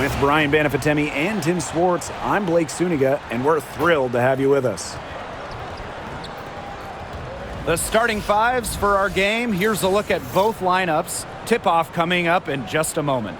With Brian Banafitemi and Tim Swartz, I'm Blake Suniga, and we're thrilled to have you with us. The starting fives for our game. Here's a look at both lineups. Tip-off coming up in just a moment.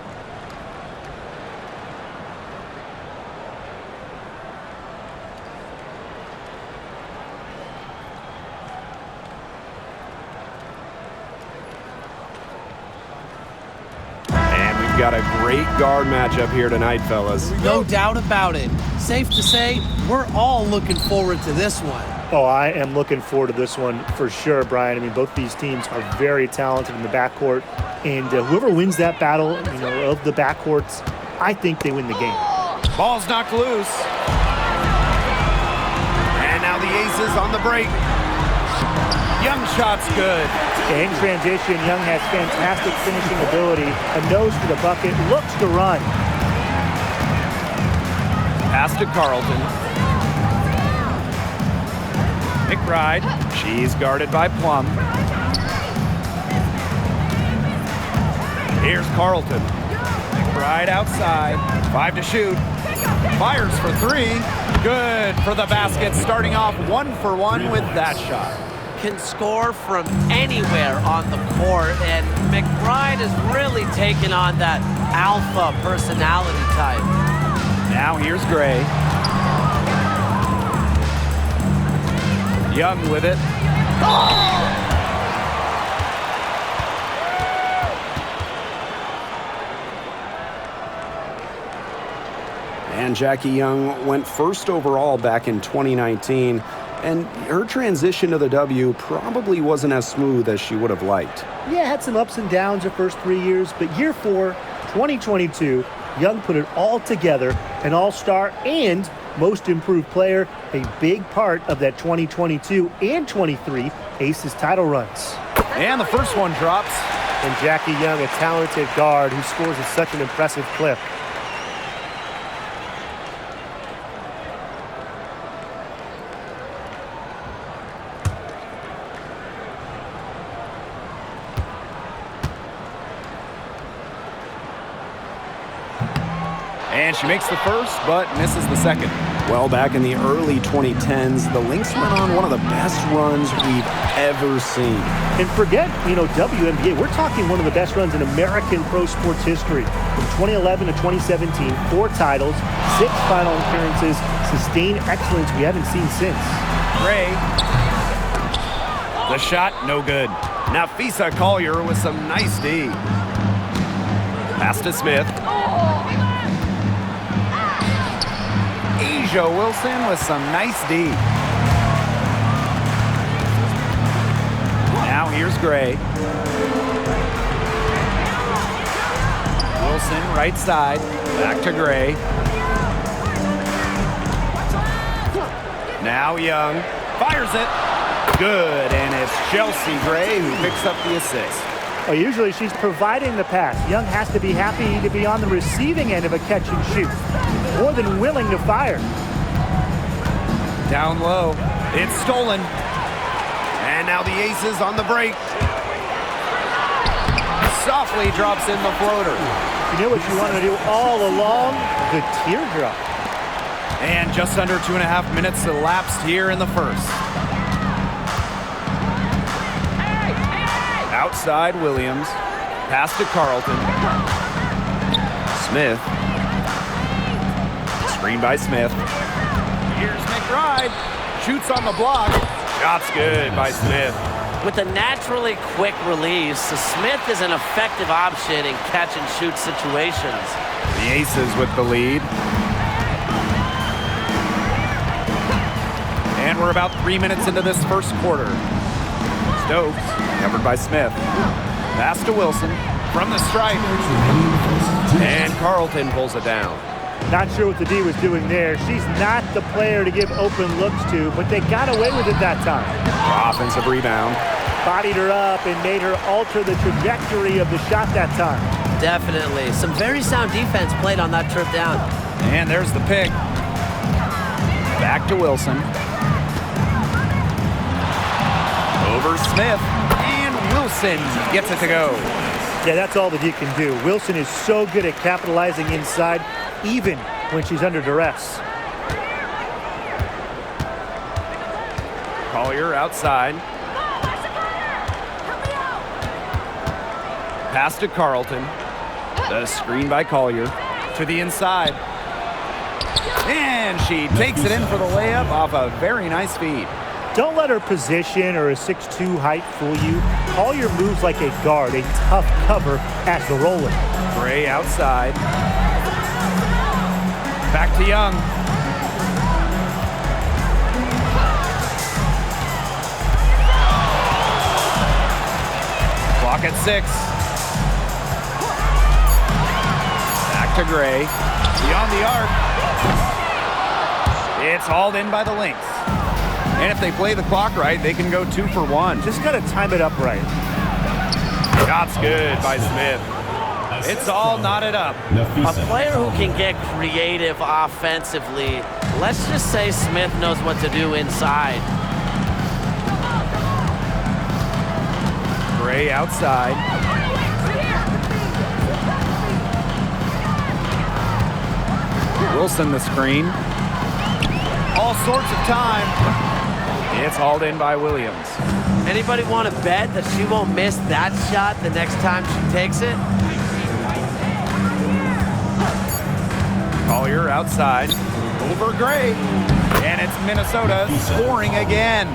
Got a great guard matchup here tonight, fellas. No doubt about it. Safe to say, we're all looking forward to this one. Oh, I am looking forward to this one for sure, Brian. I mean, both these teams are very talented in the backcourt, and whoever wins that battle, of the backcourts, I think they win the game. Ball's knocked loose. And now the Aces on the break. Young shot's good. In transition, Young has fantastic finishing ability. A nose for the bucket, looks to run. Pass to Carlton. McBride. She's guarded by Plum. Here's Carlton. McBride outside. 5 to shoot. Fires for 3. Good for the basket. Starting off 1 for 1 with that shot. Can score from anywhere on the court, and McBride has really taken on that alpha personality type. Now here's Gray. Young with it. And Jackie Young went first overall back in 2019. And her transition to the W probably wasn't as smooth as she would have liked. Yeah, had some ups and downs her first 3 years, but year 4, 2022, Young put it all together, an all-star and most improved player, a big part of that 2022 and 23 Aces title runs. And the first one drops. And Jackie Young, a talented guard who scores at such an impressive clip. And she makes the first, but misses the second. Well, back in the early 2010s, the Lynx went on one of the best runs we've ever seen. And forget, WNBA, we're talking one of the best runs in American pro sports history. From 2011 to 2017, 4 titles, 6 final appearances, sustained excellence we haven't seen since. Gray. The shot, no good. Nafisa Collier with some nice D. Pass to Smith. Asia Wilson with some nice D. Now here's Gray. Wilson right side. Back to Gray. Now Young. Fires it. Good, and it's Chelsea Gray who picks up the assist. Well, usually she's providing the pass. Young has to be happy to be on the receiving end of a catch and shoot. More than willing to fire. Down low. It's stolen. And now the Aces on the break. Softly drops in the floater. You know what you want to do all along? The teardrop. And just under 2.5 minutes elapsed here in the first. Outside Williams. Pass to Carlton. Smith. Screen by Smith. Here's McBride. Shoots on the block. Shot's good by Smith. With a naturally quick release, Smith is an effective option in catch-and-shoot situations. The Aces with the lead. And we're about 3 minutes into this first quarter. Stokes, covered by Smith. Pass to Wilson from the stripe. And Carlton pulls it down. Not sure what the D was doing there. She's not the player to give open looks to, but they got away with it that time. Offensive rebound. Bodied her up and made her alter the trajectory of the shot that time. Definitely. Some very sound defense played on that trip down. And there's the pick. Back to Wilson. Over Smith. And Wilson gets it to go. Yeah, that's all that he can do. Wilson is so good at capitalizing inside, even when she's under duress. Collier outside. Pass to Carlton. The screen by Collier to the inside. And she takes it in for the layup off a very nice feed. Don't let her position or a 6'2" height fool you. Collier moves like a guard, a tough cover as the roller. Gray outside. Back to Young. Clock at 6. Back to Gray. Beyond the arc. It's hauled in by the Lynx. And if they play the clock right, they can go 2 for 1. Just got to time it up right. Shot's good by Smith. It's all knotted up. A player who can get creative offensively. Let's just say Smith knows what to do inside. Gray outside. Wilson the screen. All sorts of time. It's hauled in by Williams. Anybody want to bet that she won't miss that shot the next time she takes it? Collier outside. Over Gray. And it's Minnesota scoring again.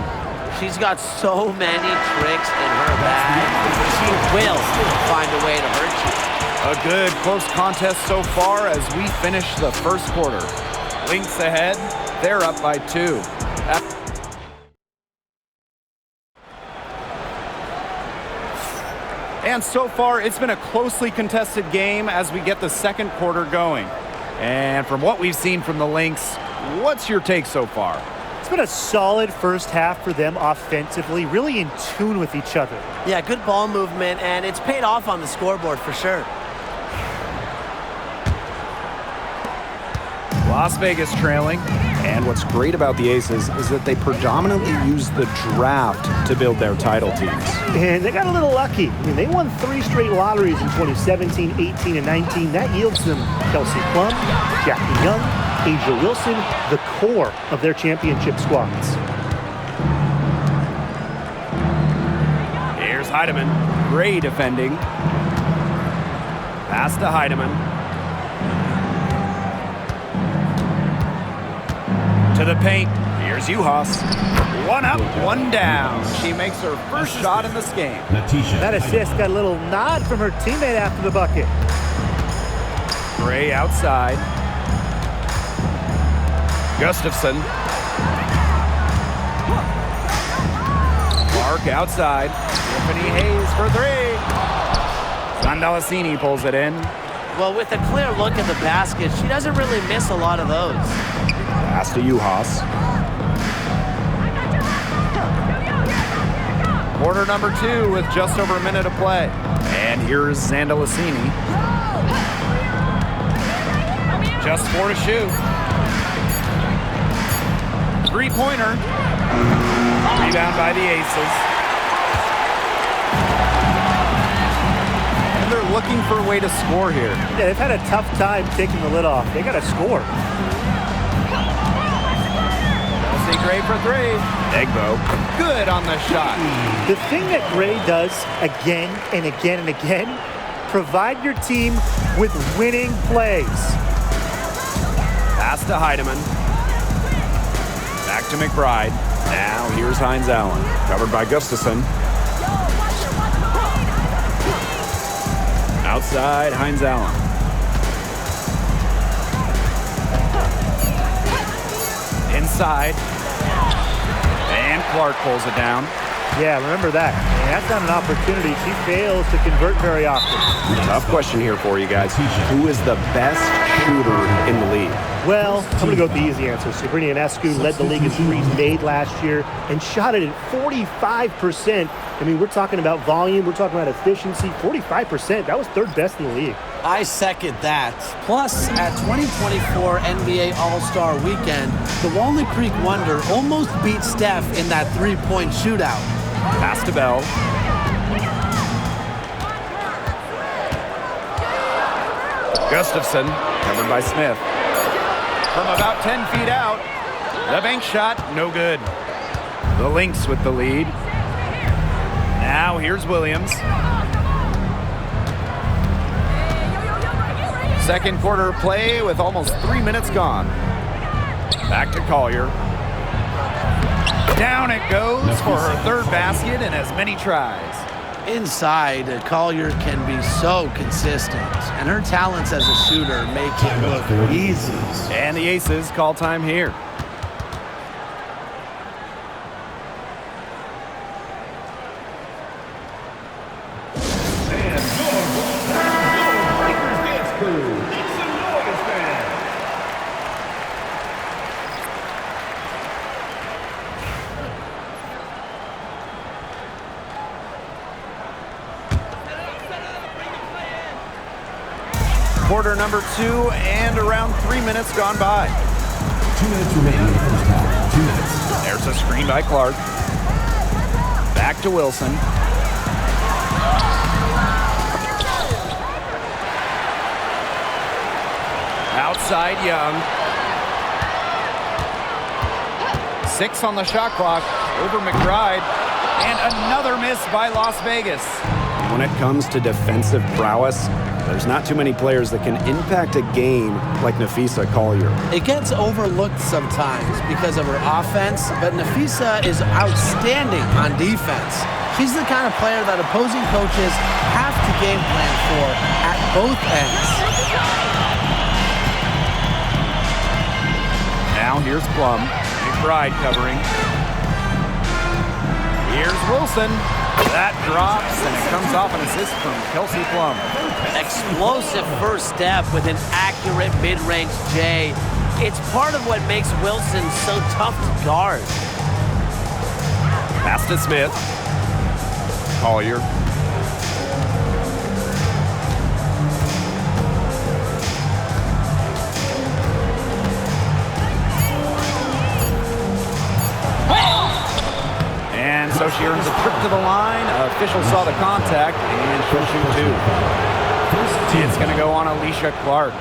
She's got so many tricks in her bag. She will find a way to hurt you. A good close contest so far as we finish the first quarter. Lynx ahead. They're up by 2. And so far, it's been a closely contested game as we get the second quarter going. And from what we've seen from the Lynx, what's your take so far? It's been a solid first half for them offensively, really in tune with each other. Yeah, good ball movement, and it's paid off on the scoreboard for sure. Las Vegas trailing. And what's great about the Aces is that they predominantly use the draft to build their title teams. And they got a little lucky. I mean, they won 3 straight lotteries in 2017, 18, and 19. That yields them Kelsey Plum, Jackie Young, A'ja Wilson, the core of their championship squads. Here's Heidemann. Gray defending. Pass to Heidemann. To the paint. Here's Uhas. 1 up, 1 down. She makes her first shot in this game. That assist got a little nod from her teammate after the bucket. Gray outside. Gustafson. Mark outside. Tiffany Hayes for 3. Sandalasini pulls it in. Well, with a clear look at the basket, she doesn't really miss a lot of those. Pass to Uhas. Quarter number 2 with just over a minute to play. And here's Sandalasini. Just 4 to shoot. 3-pointer. Rebound by the Aces. And they're looking for a way to score here. Yeah, they've had a tough time taking the lid off. They got to score. Gray for 3. Egbo, good on the shot. The thing that Gray does again and again and again, provide your team with winning plays. Pass to Heidemann. Back to McBride. Now here's Hines Allen, covered by Gustafson. Outside, Hines Allen. Inside. And Clark pulls it down. Yeah, remember that. And that's not an opportunity. She fails to convert very often. Tough question here for you guys. Who is the best shooter in the league? Well, I'm going to go with the easy answer. Sabrina Ionescu led the league in threes made last year and shot it at 45%. I mean, we're talking about volume. We're talking about efficiency. 45%. That was 3rd best in the league. I second that. Plus, at 2024 NBA All-Star Weekend, the Walnut Creek Wonder almost beat Steph in that 3-point shootout. Pass to Bell. Gustafson, covered by Smith. From about 10 feet out, the bank shot, no good. The Lynx with the lead. Now here's Williams. Second quarter play with almost 3 minutes gone. Back to Collier. Down it goes for her third basket in as many tries. Inside, Collier can be so consistent, and her talents as a shooter make it look easy. And the Aces call time here. Quarter number 2 and around 3 minutes gone by. 2 minutes remaining in the first half. 2 minutes. There's a screen by Clark. Back to Wilson. Outside Young. 6 on the shot clock over McBride. And another miss by Las Vegas. When it comes to defensive prowess, there's not too many players that can impact a game like Napheesa Collier. It gets overlooked sometimes because of her offense, but Napheesa is outstanding on defense. She's the kind of player that opposing coaches have to game plan for at both ends. Now here's Plum. McBride covering. Here's Wilson. That drops, and it comes off an assist from Kelsey Plum. Explosive first step with an accurate mid-range J. It's part of what makes Wilson so tough to guard. Pass to Smith. Collier. And so she earns a trip to the line. Official saw the contact, and she'll shoot 2. It's going to go on Alicia Clark.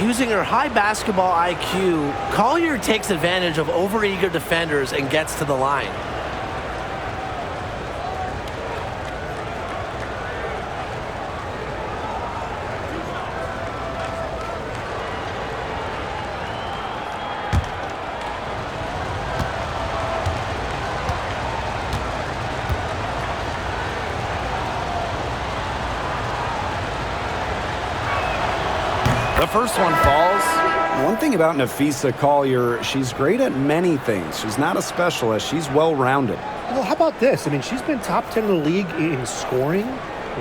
Using her high basketball IQ, Collier takes advantage of overeager defenders and gets to the line. The first one falls. One thing about Napheesa Collier, she's great at many things. She's not a specialist. She's well-rounded. Well, how about this? I mean, she's been top 10 in the league in scoring,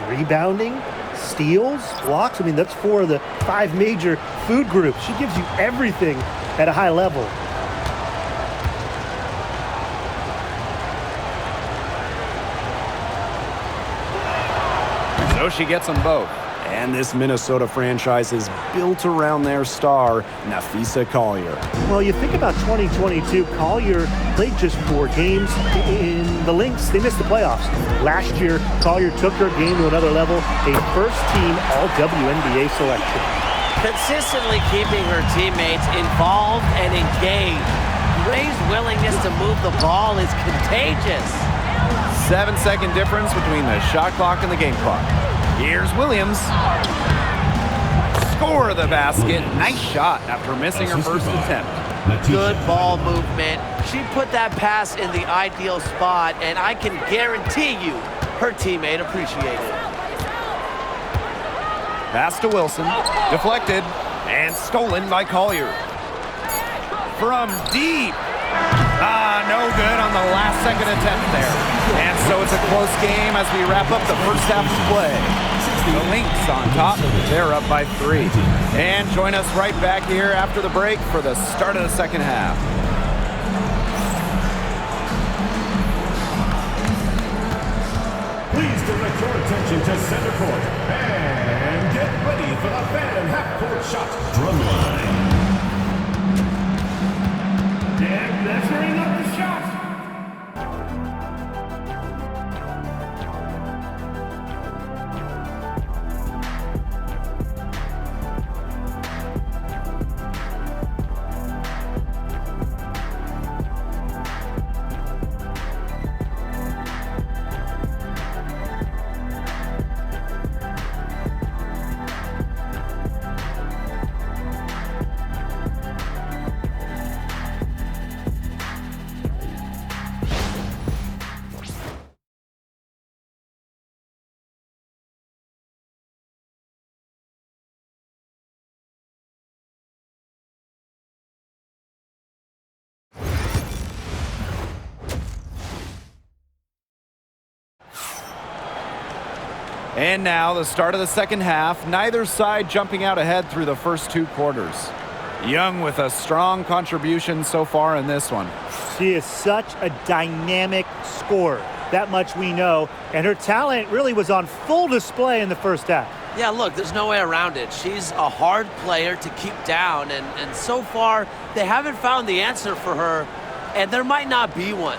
rebounding, steals, blocks. I mean, that's 4 of the 5 major food groups. She gives you everything at a high level. So she gets them both. And this Minnesota franchise is built around their star, Napheesa Collier. Well, you think about 2022, Collier played just 4 games. In the Lynx, they missed the playoffs. Last year, Collier took her game to another level, a first-team All-WNBA selection. Consistently keeping her teammates involved and engaged. Ray's willingness to move the ball is contagious. 7-second difference between the shot clock and the game clock. Here's Williams. Score the basket. Nice shot after missing her first attempt. Good ball movement. She put that pass in the ideal spot, and I can guarantee you her teammate appreciated it. Pass to Wilson. Deflected and stolen by Collier. From deep. No good on the last second attempt there. And so it's a close game as we wrap up the first half of play. The Lynx on top. They're up by 3. And join us right back here after the break for the start of the second half. Please direct your attention to center court and get ready for the fan half-court shot drumline. And measuring up the shot. And now the start of the second half. Neither side jumping out ahead through the first 2 quarters. Young with a strong contribution so far in this one. She is such a dynamic scorer. That much we know. And her talent really was on full display in the first half. Yeah, look, there's no way around it. She's a hard player to keep down, and so far, they haven't found the answer for her, and there might not be one.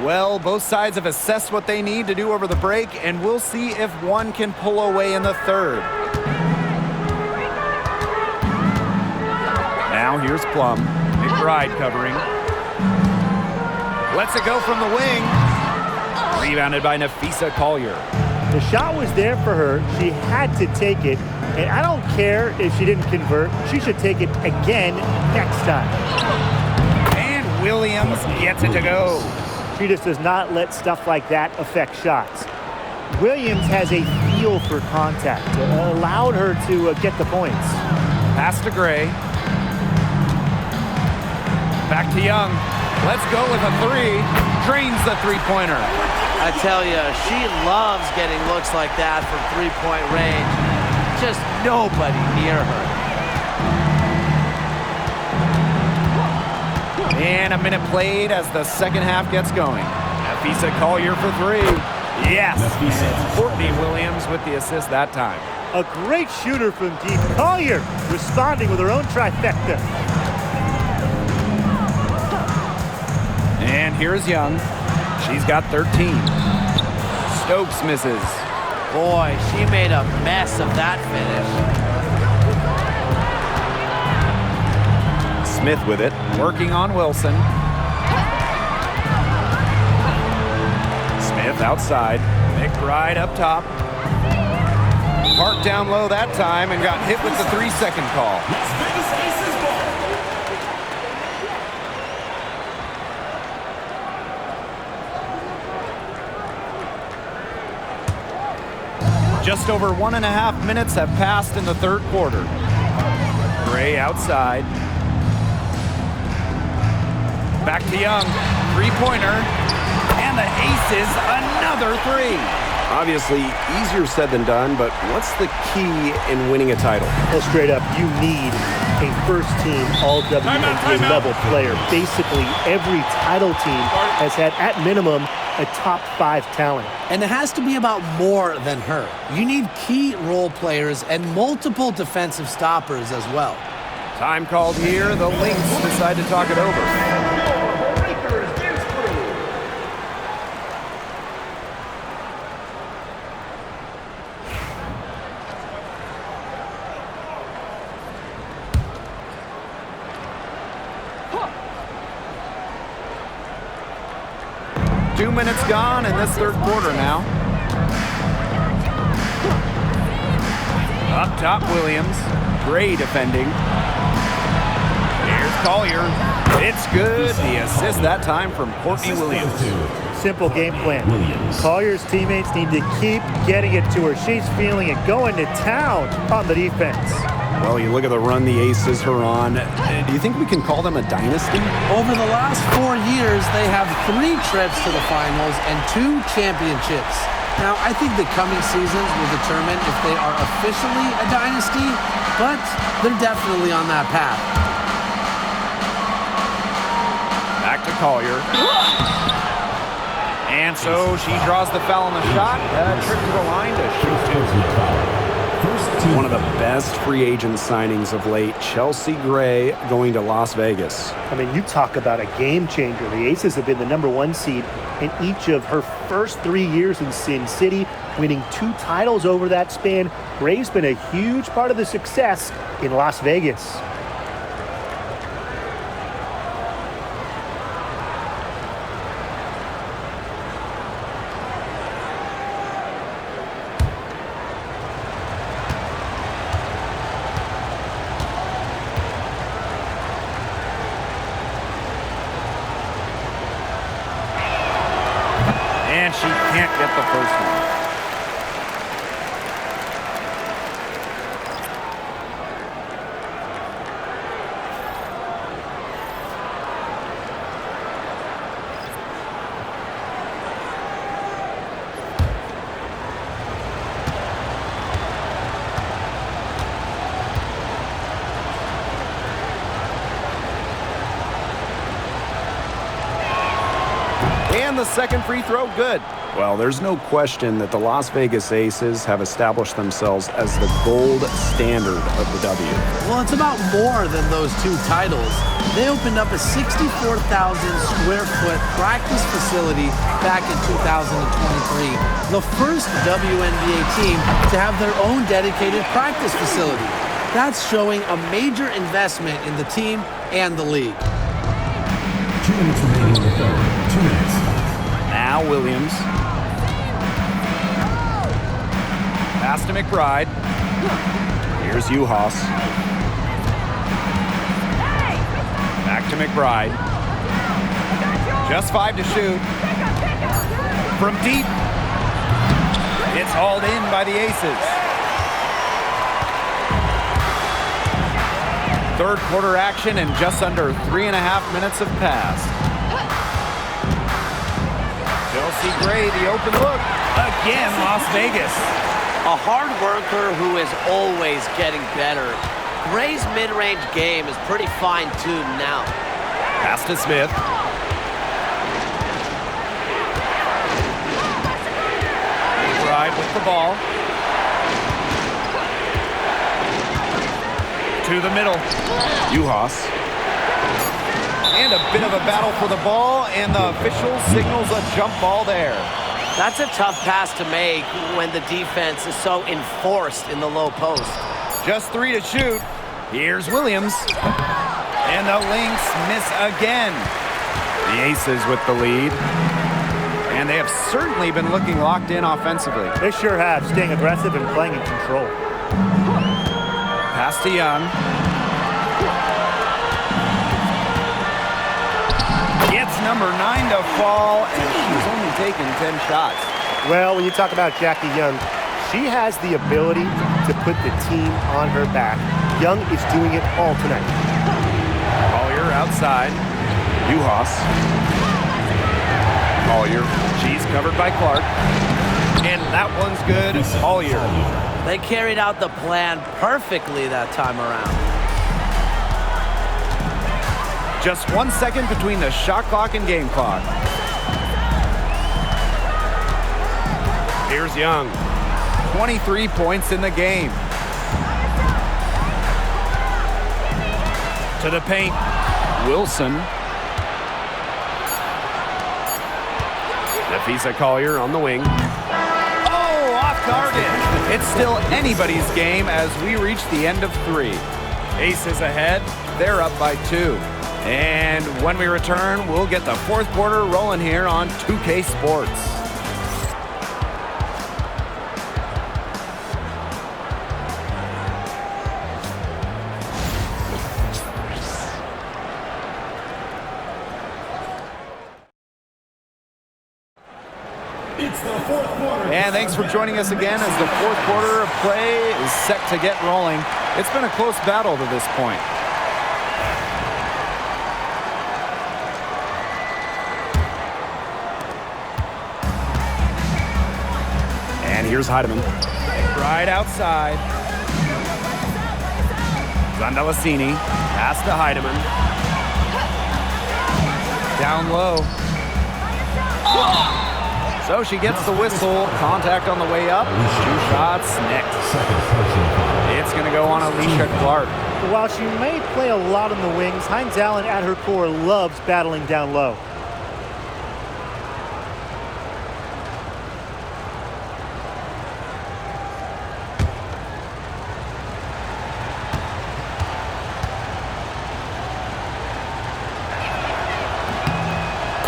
Well, both sides have assessed what they need to do over the break, and we'll see if one can pull away in the third. Now here's Plum. McBride covering. Lets it go from the wing. Rebounded by Napheesa Collier. The shot was there for her. She had to take it. And I don't care if she didn't convert. She should take it again next time. And Williams gets it to go. She just does not let stuff like that affect shots. Williams has a feel for contact. It allowed her to get the points. Pass to Gray. Back to Young. Let's go with a 3. Drains the three-pointer. I tell you, she loves getting looks like that from three-point range. Just nobody near her. And a minute played as the second half gets going. Napheesa Collier for 3. Yes. Courtney Williams with the assist that time. A great shooter from deep. Collier responding with her own trifecta. And here's Young. She's got 13. Stokes misses. Boy, she made a mess of that finish. Smith with it, working on Wilson. Smith outside. McBride up top. Parked down low that time and got hit with the 3-second call. Just over 1.5 minutes have passed in the third quarter. Gray outside. Back to Young. 3-pointer. And the aces, another 3. Obviously, easier said than done, but what's the key in winning a title? Well, straight up, you need a first-team All-WNBA level player. Basically, every title team has had, at minimum, a top 5 talent. And it has to be about more than her. You need key role players and multiple defensive stoppers as well. Time called here. The Lynx decide to talk it over. Two minutes gone in this third quarter now. Up top, Williams. Gray defending. Here's Collier. It's good. The assist that time from Courtney Williams. Simple game plan. Collier's teammates need to keep getting it to her. She's feeling it, going to town on the defense. Well, you look at the run the Aces are on. Do you think we can call them a dynasty? Over the last 4 years, they have 3 trips to the finals and 2 championships. Now, I think the coming seasons will determine if they are officially a dynasty, but they're definitely on that path. Back to Collier. And so she draws the foul on the shot. Trip to the line to shoot 2. One of the best free agent signings of late, Chelsea Gray going to Las Vegas. I mean, you talk about a game changer. The Aces have been the #1 seed in each of her first 3 years in Sin City, winning 2 titles over that span. Gray's been a huge part of the success in Las Vegas. And she can't get the first one. And the second free throw, good. Well, there's no question that the Las Vegas Aces have established themselves as the gold standard of the W. Well, it's about more than those 2 titles. They opened up a 64,000 square foot practice facility back in 2023. The first WNBA team to have their own dedicated practice facility. That's showing a major investment in the team and the league. 2 minutes remaining in the third. 2 minutes. Now Williams. Pass to McBride. Here's Uhas. Back to McBride. Just 5 to shoot. From deep. It's hauled in by the Aces. Third quarter action and just under 3.5 minutes have passed. Chelsea Gray, the open look. Again, Las Vegas. A hard worker who is always getting better. Gray's mid-range game is pretty fine-tuned now. Pass to Smith. McBride with the ball. To the middle. Uhas. And a bit of a battle for the ball, and the official signals a jump ball there. That's a tough pass to make when the defense is so enforced in the low post. Just 3 to shoot. Here's Williams. And the Lynx miss again. The Aces with the lead. And they have certainly been looking locked in offensively. They sure have, staying aggressive and playing in control. Pass to Young. Gets number 9 to fall, and she's only taken 10 shots. Well, when you talk about Jackie Young, she has the ability to put the team on her back. Young is doing it all tonight. Collier outside. Uhas. Collier. She's covered by Clark. And that one's good. Collier. They carried out the plan perfectly that time around. Just 1 second between the shot clock and game clock. Here's Young. 23 points in the game. To the paint. Wilson. Nafisa Collier on the wing. Oh, off target. It's still anybody's game as we reach the end of 3. Aces ahead. They're up by 2. And when we return, we'll get the fourth quarter rolling here on 2K Sports. It's the fourth quarter. And thanks for joining us again as the fourth quarter of play is set to get rolling. It's been a close battle to this point. And here's Heidemann. Right outside. Zandalasini. Pass to Heidemann. Down low. So she gets the whistle. Contact on the way up. 2 shots next. It's going to go on Alicia Clark. While she may play a lot on the wings, Hines Allen at her core loves battling down low.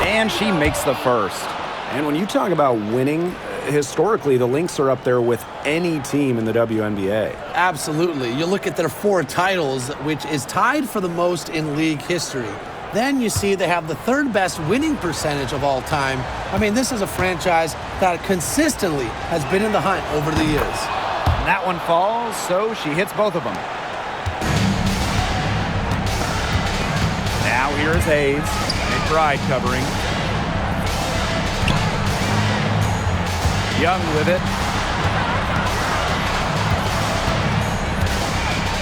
And she makes the first. And when you talk about winning, historically, the Lynx are up there with any team in the WNBA. Absolutely. You look at their 4 titles, which is tied for the most in league history. Then you see they have the 3rd best winning percentage of all time. I mean, this is a franchise that consistently has been in the hunt over the years. And that one falls, so she hits both of them. Now here's Hayes. McBride covering. Young with it.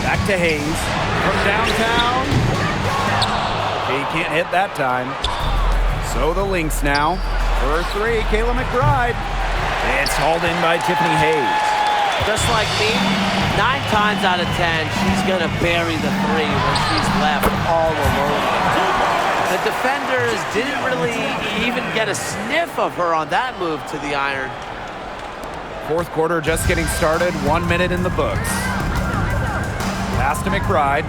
Back to Hayes. From downtown. He can't hit that time. So the Lynx now. For three, Kayla McBride. It's hauled in by Tiffany Hayes. Just like me, 9 times out of 10, she's gonna bury the three when she's left all alone. The defenders didn't really even get a sniff of her on that move to the iron. Fourth quarter just getting started. 1 minute in the books. Pass to McBride.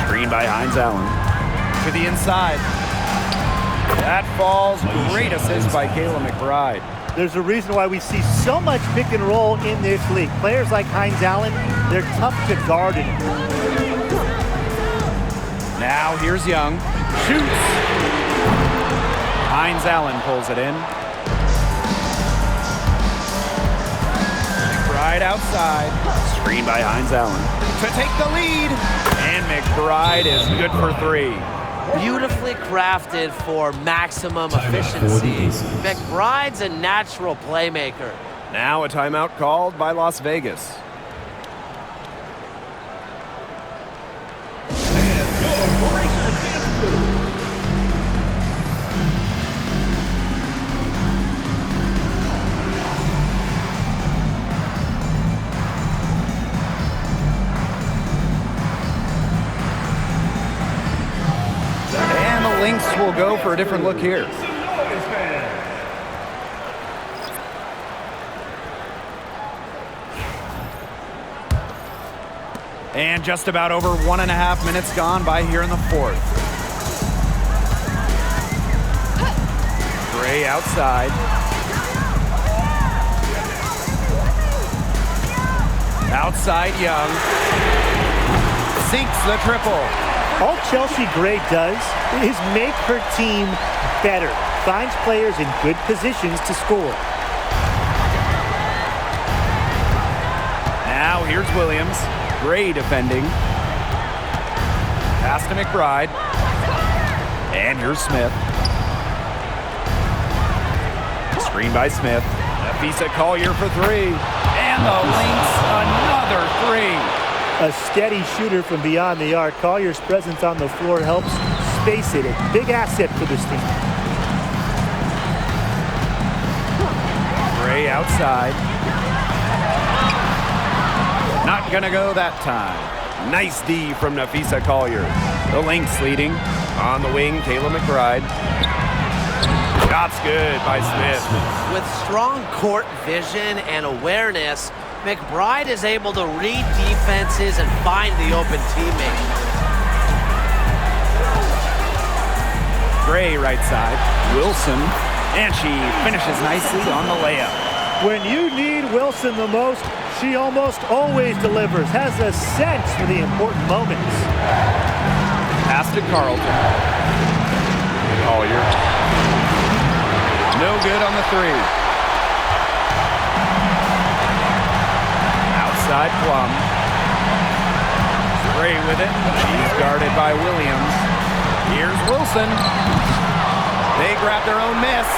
Screen by Hines Allen. To the inside. That falls. Great assist by Kayla McBride. There's a reason why we see so much pick and roll in this league. Players like Hines Allen, they're tough to guard. Now here's Young. Shoots. Hines Allen pulls it in. McBride outside. Screen by Hines Allen. To take the lead. And McBride is good for three. Beautifully crafted for maximum efficiency. McBride's a natural playmaker. Now a timeout called by Las Vegas. Lynx will go for a different look here. And just about over 1.5 minutes gone by here in the fourth. Gray outside. Outside Young. Sinks the triple. All Chelsea Gray does is make her team better. Finds players in good positions to score. Now here's Williams. Gray defending. Pass to McBride. And here's Smith. Screen by Smith. Nafisa Collier for three. And the Lynx, another three. A steady shooter from beyond the arc. Collier's presence on the floor helps space it. A big asset for this team. Gray outside. Not gonna go that time. Nice D from Nafisa Collier. The Lynx leading. On the wing, Kayla McBride. Shot's good by Smith. With strong court vision and awareness, McBride is able to read defenses and find the open teammate. Gray right side. Wilson. And she finishes nicely on the layup. When you need Wilson the most, she almost always delivers. Has a sense for the important moments. Pass to Carlton. Collier. No good on the three. Outside Plum. Gray with it. She's guarded by Williams. Here's Wilson. They grab their own miss.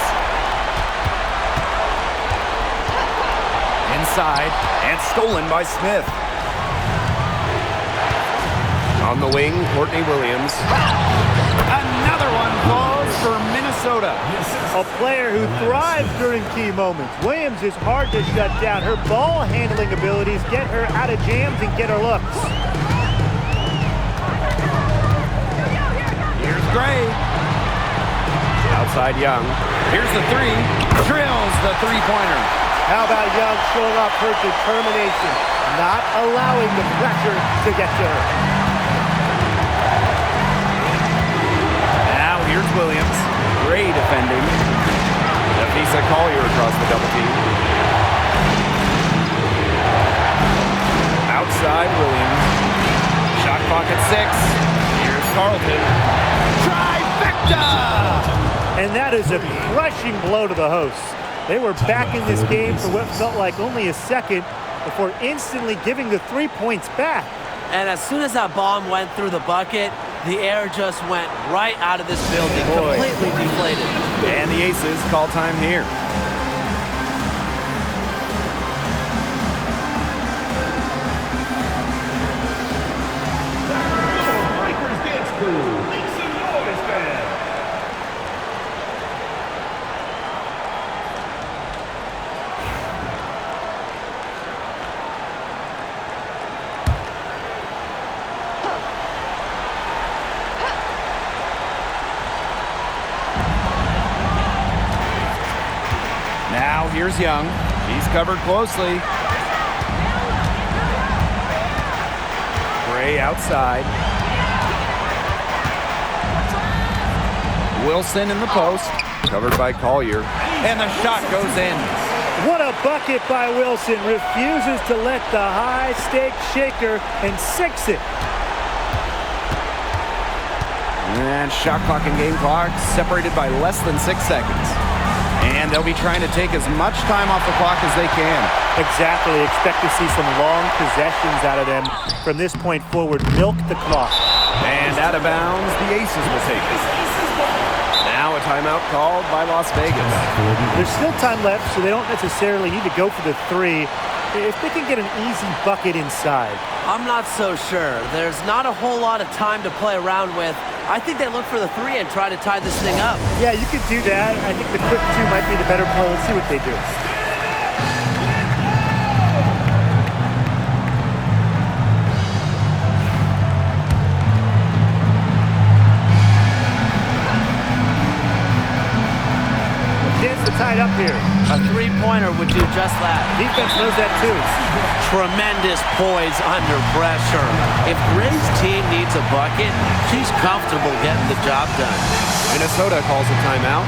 Inside and stolen by Smith. On the wing, Courtney Williams. Another one falls for Minnesota. A player who thrives during key moments. Williams is hard to shut down. Her ball handling abilities get her out of jams and get her looks. Here's Gray. Outside Young. Here's the three. Drills the three-pointer. How about Young showing off her determination, not allowing the pressure to get to her. Now here's Williams. Gray defending. Nafisa Collier across the double team. Outside Williams. Shot clock at 6. Here's Carlton. Trifecta! And that is a crushing blow to the hosts. They were back in this game for what felt like only a second before instantly giving the 3 points back. And as soon as that bomb went through the bucket, the air just went right out of this building, completely deflated. And the Aces call time here. Breakers dance crew. Now here's Young. He's covered closely. Gray outside. Wilson in the post. Covered by Collier. And the shot goes in. What a bucket by Wilson. Refuses to let the high-stakes shaker and sinks it. And shot clock and game clock separated by less than 6 seconds. And they'll be trying to take as much time off the clock as they can. Exactly. Expect to see some long possessions out of them from this point forward. Milk the clock. And out of bounds, the Aces will take it. Now a timeout called by Las Vegas. There's still time left, so they don't necessarily need to go for the three if they can get an easy bucket inside. I'm not so sure. There's not a whole lot of time to play around with. I think they look for the three and try to tie this thing up. Yeah, you could do that. I think the quick two might be the better play. Let's see what they do. Chance to tie it up here. A three-pointer would do just that. Defense knows that too. Tremendous poise under pressure. If Gray's team needs a bucket, she's comfortable getting the job done. Minnesota calls a timeout.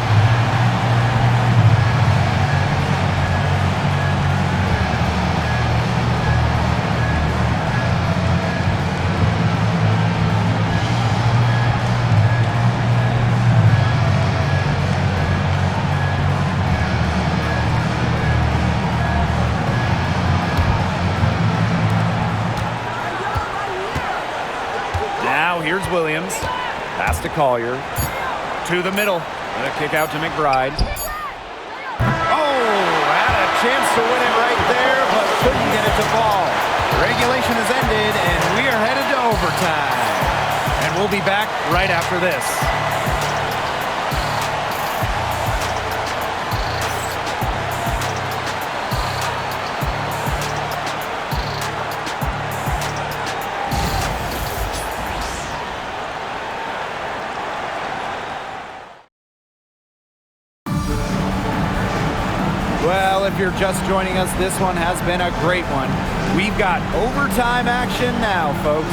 Here's Williams. Pass to Collier. To the middle. And a kick out to McBride. Oh, had a chance to win it right there, but couldn't get it to fall. Regulation has ended, and we are headed to overtime. And we'll be back right after this. Well, if you're just joining us, this one has been a great one. We've got overtime action now, folks.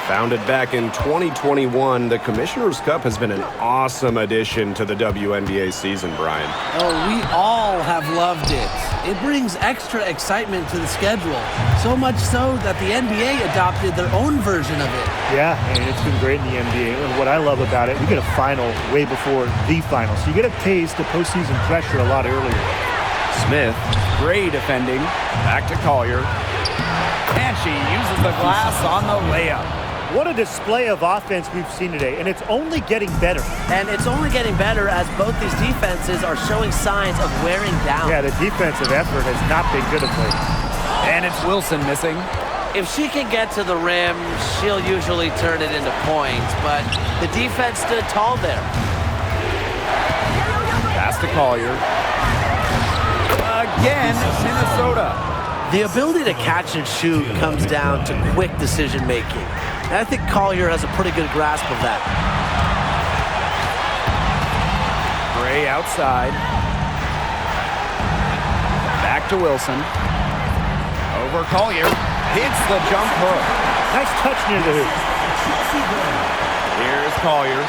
Founded back in 2021, the Commissioner's Cup has been an awesome addition to the WNBA season, Brian. Oh, we all have loved it. It brings extra excitement to the schedule, so much so that the NBA adopted their own version of it. Yeah, and it's been great in the NBA. And what I love about it, we get a final way before the final. So you get a taste of postseason pressure a lot earlier. Smith, great defending. Back to Collier. And she uses the glass on the layup. What a display of offense we've seen today, and it's only getting better. And it's only getting better as both these defenses are showing signs of wearing down. Yeah, the defensive effort has not been good of late. And it's Wilson missing. If she can get to the rim, she'll usually turn it into points, but the defense stood tall there. Pass to Collier. Again, Minnesota. The ability to catch and shoot comes down to quick decision making. And I think Collier has a pretty good grasp of that. Gray outside. Back to Wilson. Over Collier. Hits the jump hook. Nice touch near the hoop. Here's Collier.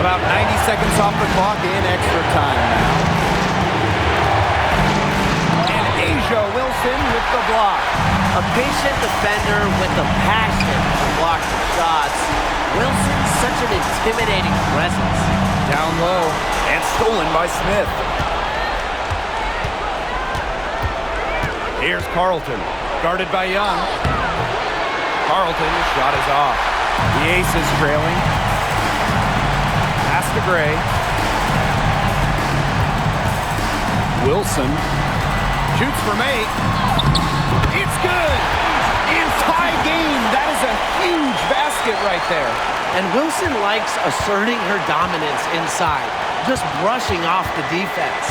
About 90 seconds off the clock in extra time now. And A'ja Wilson with the block. A patient defender with the passion to block the shots. Wilson's such an intimidating presence. Down low and stolen by Smith. Here's Carlton, guarded by Young. Carlton's shot is off. The Aces trailing. Pass to Gray. Wilson shoots from 8. It's good. In tie game. That is a huge basket right there. And Wilson likes asserting her dominance inside. just brushing off the defense.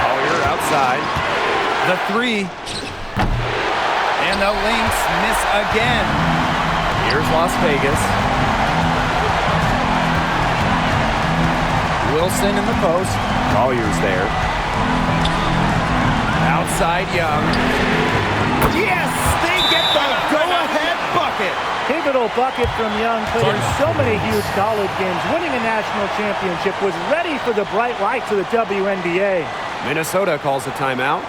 Collier outside. The three. And the Lynx miss again. Here's Las Vegas. Wilson in the post. Collier's there. Outside Young. Yes! They get the go-ahead bucket. Pivotal bucket from Young, played in so many huge college games, winning a national championship, was ready for the bright lights of the WNBA. Minnesota calls a timeout.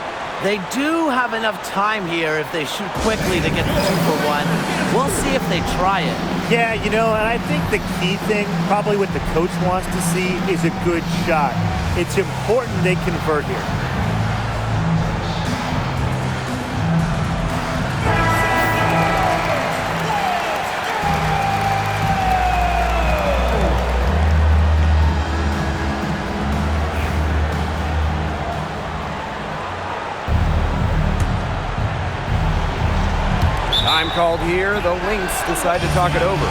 They do have enough time here if they shoot quickly to get the 2-for-1. We'll see if they try it. Yeah, you know, and I think the key thing, probably what the coach wants to see, is a good shot. It's important they convert here. Time called here. The Lynx decide to talk it over.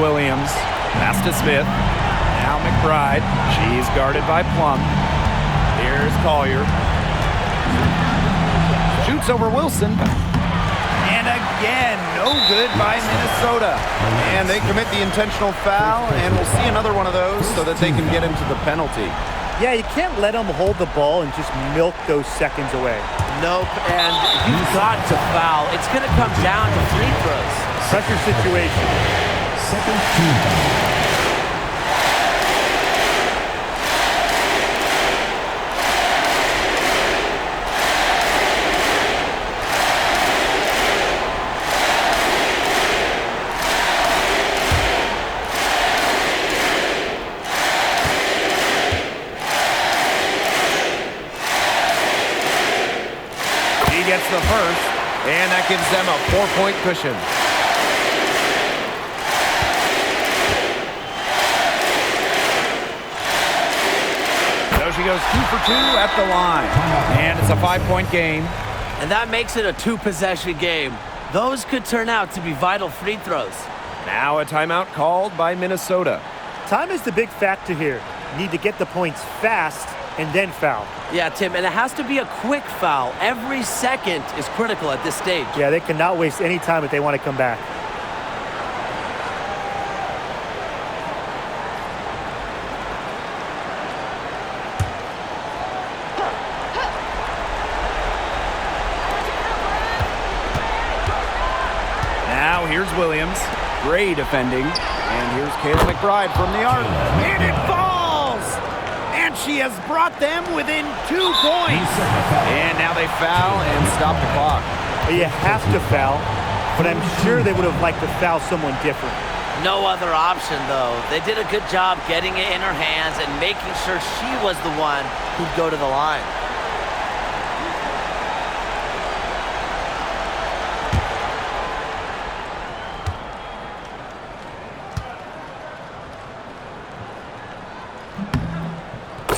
Williams, pass to Smith. Now McBride. She's guarded by Plum. Here's Collier. Shoots over Wilson. And again, no good by Minnesota. And they commit the intentional foul, and we'll see another one of those so that they can get into the penalty. Yeah, you can't let them hold the ball and just milk those seconds away. Nope, and you've got to foul. It's going to come down to free throws. Pressure situation. Second team foul. He gets the first, and that gives them a 4-point cushion. She goes 2 for 2 at the line. And it's a 5-point game. And that makes it a 2-possession game. Those could turn out to be vital free throws. Now a timeout called by Minnesota. Time is the big factor here. You need to get the points fast and then foul. Yeah, Tim, and it has to be a quick foul. Every second is critical at this stage. Yeah, they cannot waste any time if they want to come back. Now here's Williams. Gray defending. And here's Kayla McBride from the arc. And it falls! And she has brought them within 2 points. And now they foul and stop the clock. You have to foul, but I'm sure they would have liked to foul someone different. No other option, though. They did a good job getting it in her hands and making sure she was the one who'd go to the line.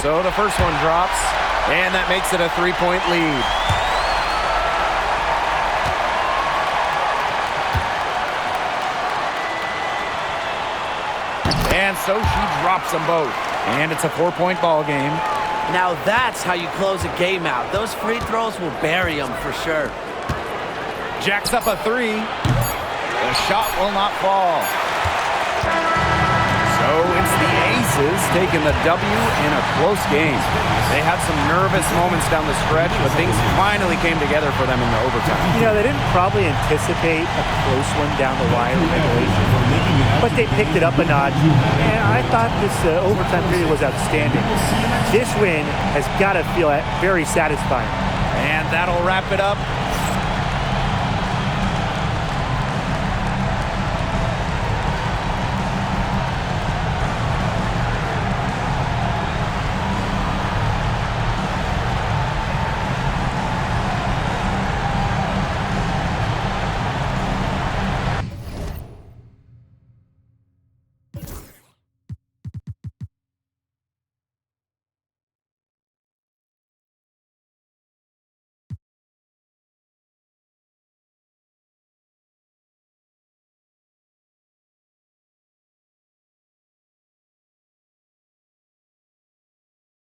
So the first one drops, and that makes it a 3-point lead. And so she drops them both. And it's a 4-point ball game. Now that's how you close a game out. Those free throws will bury them for sure. Jacks up a 3. The shot will not fall. So So it's the Aces taking the W in a close game. They had some nervous moments down the stretch, but things finally came together for them in the overtime. You know, they didn't probably anticipate a close one down the wire in regulation, but they picked it up a notch, and I thought this overtime period was outstanding. This win has got to feel very satisfying. And that'll wrap it up.